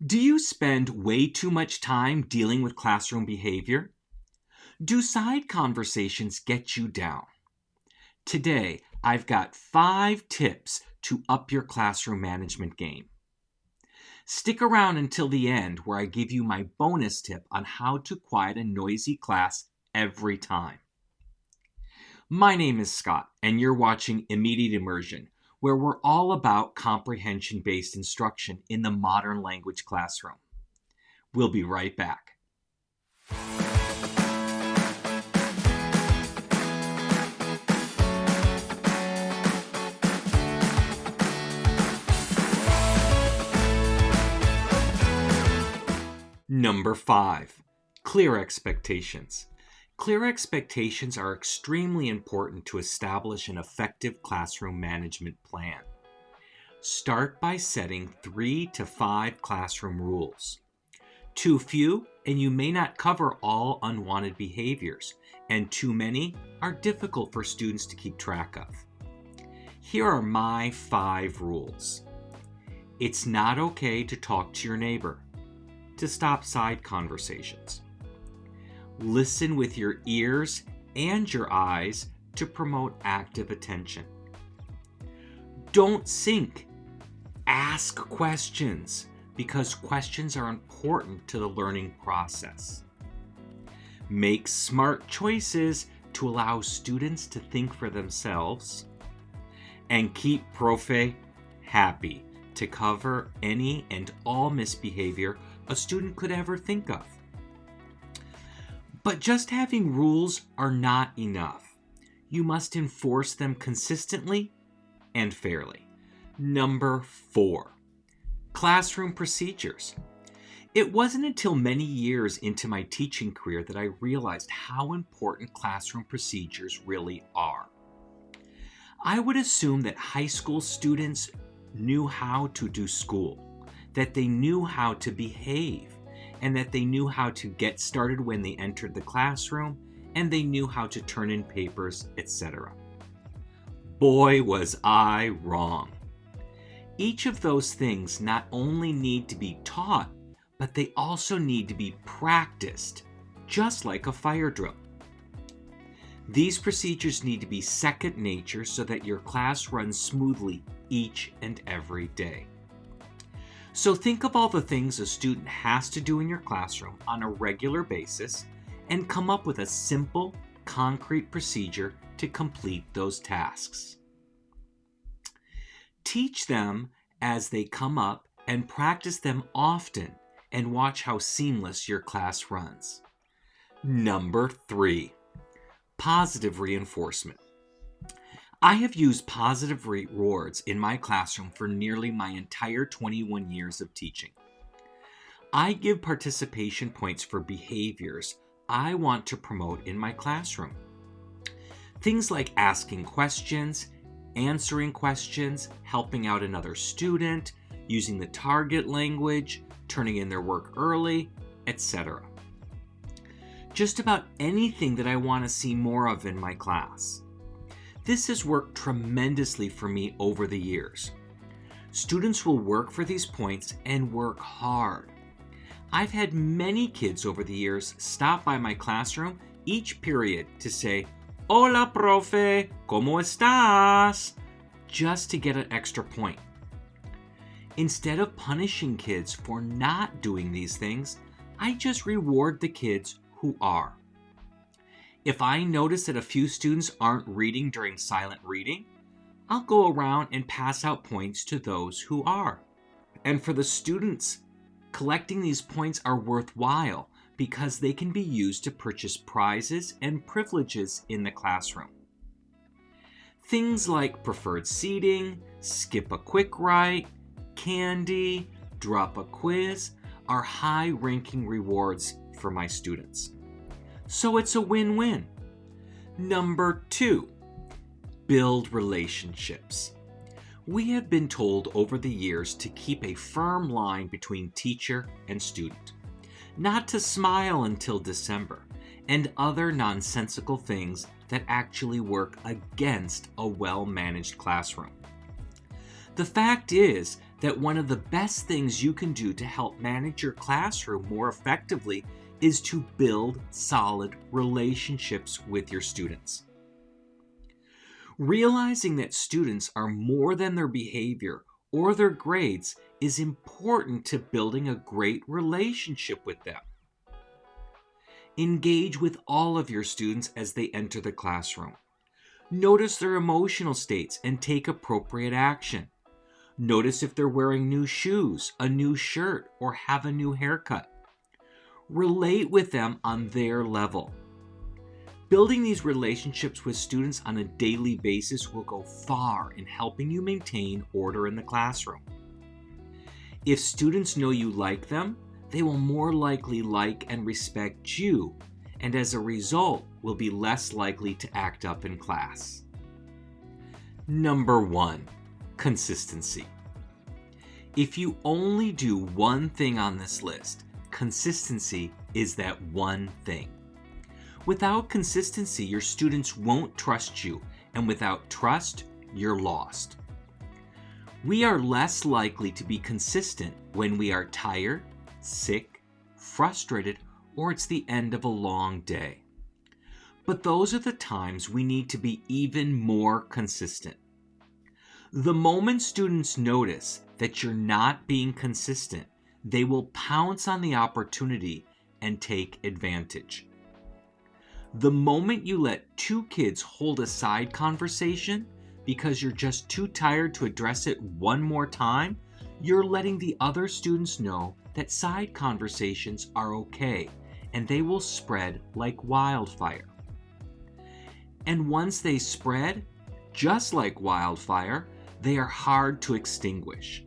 Do you spend way too much time dealing with classroom behavior? Do side conversations get you down? Today, I've got 5 tips to up your classroom management game. Stick around until the end where I give you my bonus tip on how to quiet a noisy class every time. My name is Scott, and you're watching Immediate Immersion, where we're all about comprehension-based instruction in the modern language classroom. We'll be right back. Number 5, clear expectations. Clear expectations are extremely important to establish an effective classroom management plan. Start by setting 3 to 5 classroom rules. Too few, and you may not cover all unwanted behaviors, and too many are difficult for students to keep track of. Here are my 5 rules. It's not okay to talk to your neighbor. To stop side conversations. Listen with your ears and your eyes to promote active attention. Don't sink. Ask questions because questions are important to the learning process. Make smart choices to allow students to think for themselves. And keep Profe happy to cover any and all misbehavior a student could ever think of. But just having rules are not enough. You must enforce them consistently and fairly. Number 4, classroom procedures. It wasn't until many years into my teaching career that I realized how important classroom procedures really are. I would assume that high school students knew how to do school, that they knew how to behave, and that they knew how to get started when they entered the classroom, and they knew how to turn in papers, etc. Boy, was I wrong. Each of those things not only need to be taught, but they also need to be practiced, just like a fire drill. These procedures need to be second nature so that your class runs smoothly each and every day. So think of all the things a student has to do in your classroom on a regular basis and come up with a simple, concrete procedure to complete those tasks. Teach them as they come up and practice them often and watch how seamless your class runs. Number 3, positive reinforcement. I have used positive rewards in my classroom for nearly my entire 21 years of teaching. I give participation points for behaviors I want to promote in my classroom. Things like asking questions, answering questions, helping out another student, using the target language, turning in their work early, etc. Just about anything that I want to see more of in my class. This has worked tremendously for me over the years. Students will work for these points and work hard. I've had many kids over the years stop by my classroom each period to say, "Hola, profe, ¿cómo estás?" just to get an extra point. Instead of punishing kids for not doing these things, I just reward the kids who are. If I notice that a few students aren't reading during silent reading, I'll go around and pass out points to those who are. And for the students, collecting these points are worthwhile because they can be used to purchase prizes and privileges in the classroom. Things like preferred seating, skip a quick write, candy, drop a quiz are high-ranking rewards for my students. So it's a win-win. Number 2, build relationships. We have been told over the years to keep a firm line between teacher and student, not to smile until December, and other nonsensical things that actually work against a well-managed classroom. The fact is that one of the best things you can do to help manage your classroom more effectively is to build solid relationships with your students. Realizing that students are more than their behavior or their grades is important to building a great relationship with them. Engage with all of your students as they enter the classroom. Notice their emotional states and take appropriate action. Notice if they're wearing new shoes, a new shirt, or have a new haircut. Relate with them on their level. Building these relationships with students on a daily basis will go far in helping you maintain order in the classroom. If students know you like them, they will more likely like and respect you, and as a result, will be less likely to act up in class. Number 1, consistency. If you only do one thing on this list, consistency is that one thing. Without consistency, your students won't trust you, and without trust, you're lost. We are less likely to be consistent when we are tired, sick, frustrated, or it's the end of a long day. But those are the times we need to be even more consistent. The moment students notice that you're not being consistent, they will pounce on the opportunity and take advantage. The moment you let two kids hold a side conversation because you're just too tired to address it one more time, you're letting the other students know that side conversations are okay and they will spread like wildfire. And once they spread, just like wildfire, they are hard to extinguish.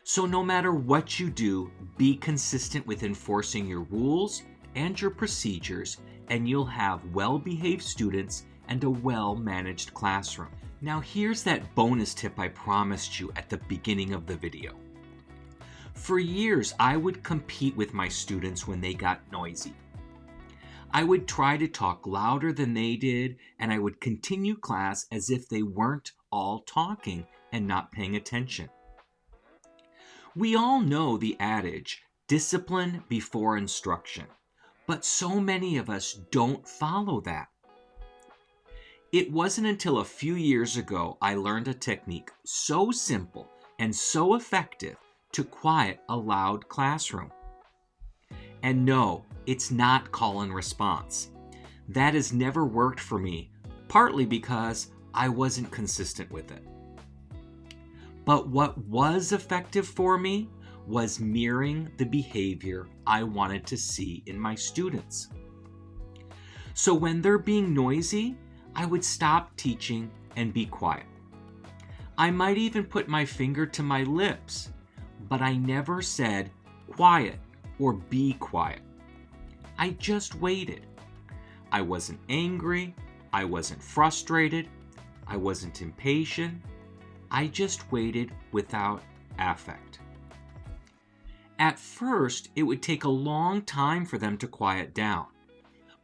So no matter what you do, be consistent with enforcing your rules and your procedures, and you'll have well-behaved students and a well-managed classroom. Now here's that bonus tip I promised you at the beginning of the video. For years, I would compete with my students when they got noisy. I would try to talk louder than they did, and I would continue class as if they weren't all talking and not paying attention. We all know the adage, discipline before instruction. But so many of us don't follow that. It wasn't until a few years ago I learned a technique so simple and so effective to quiet a loud classroom. And no, it's not call and response. That has never worked for me, partly because I wasn't consistent with it. But what was effective for me was mirroring the behavior I wanted to see in my students. So when they're being noisy, I would stop teaching and be quiet. I might even put my finger to my lips, but I never said quiet or be quiet. I just waited. I wasn't angry, I wasn't frustrated, I wasn't impatient. I just waited without affect. At first, it would take a long time for them to quiet down.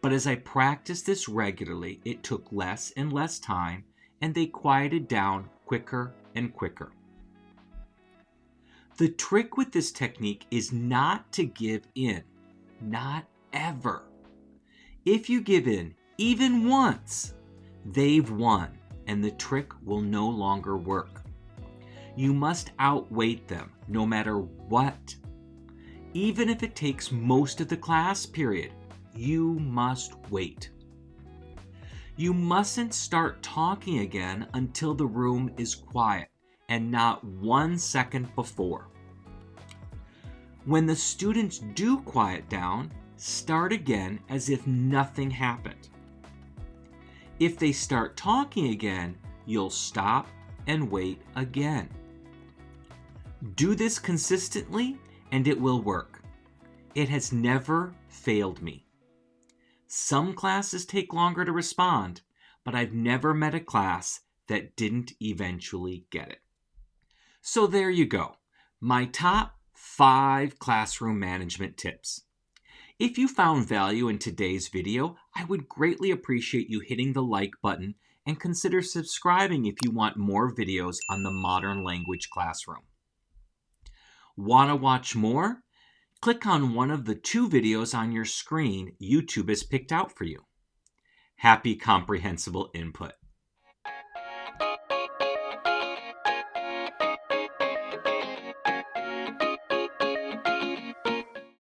But as I practiced this regularly, it took less and less time, and they quieted down quicker and quicker. The trick with this technique is not to give in, not ever. If you give in even once, they've won, and the trick will no longer work. You must outweight them, no matter what. Even if it takes most of the class period, you must wait. You mustn't start talking again until the room is quiet, and not 1 second before. When the students do quiet down, start again as if nothing happened. If they start talking again, you'll stop and wait again. Do this consistently and it will work. It has never failed me. Some classes take longer to respond, but I've never met a class that didn't eventually get it. So there you go, my top 5 classroom management tips. If you found value in today's video, I would greatly appreciate you hitting the like button and consider subscribing if you want more videos on the modern language classroom. Want to watch more? Click on one of the 2 videos on your screen YouTube has picked out for you. Happy comprehensible input!